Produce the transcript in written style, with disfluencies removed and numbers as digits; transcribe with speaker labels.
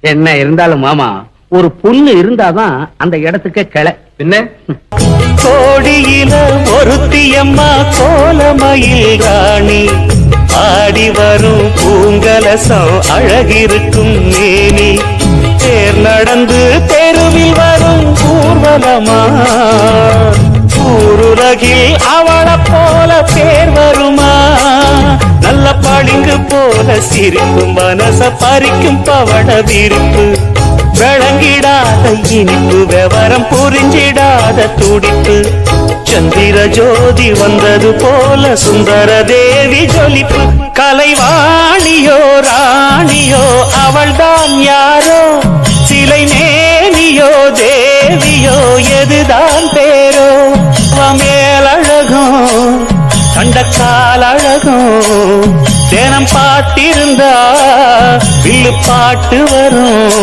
Speaker 1: என்ன இருந்தாலும் மாமா, ஒரு பொண்ணு இருந்தாதான் அந்த இடத்துக்கு கிளை.
Speaker 2: பின்ன
Speaker 3: கோடியில ஒருத்தியம்மா கோலமயில் ராணி, ஆடி வரும் பூங்கலசம் அழகிருக்கும் மேனி, தேர் நடந்து தெருவில் வரும் ஊர்வலமா, ஊருலகில் அவளை போல பேர் வருமா, நல்ல பளிங்கு போல சிரிக்கும் மனச பறிக்கும் பவள விருப்பு, விளங்கிடாத இனிப்பு விவரம் புரிஞ்சிடாத துடிப்பு, சந்திர ஜோதி வந்தது போல சுந்தர தேவி ஜொலிப்பு, கலைவாணியோ ராணியோ அவள்தான் யாரோ, சிலை மேனியோ தேவியோ எதுதான் பேரோ, மேலழகும் கண்டக்கால் அழகும், தினம் பாட்டிருந்தா வில்லு பாட்டு வரும்,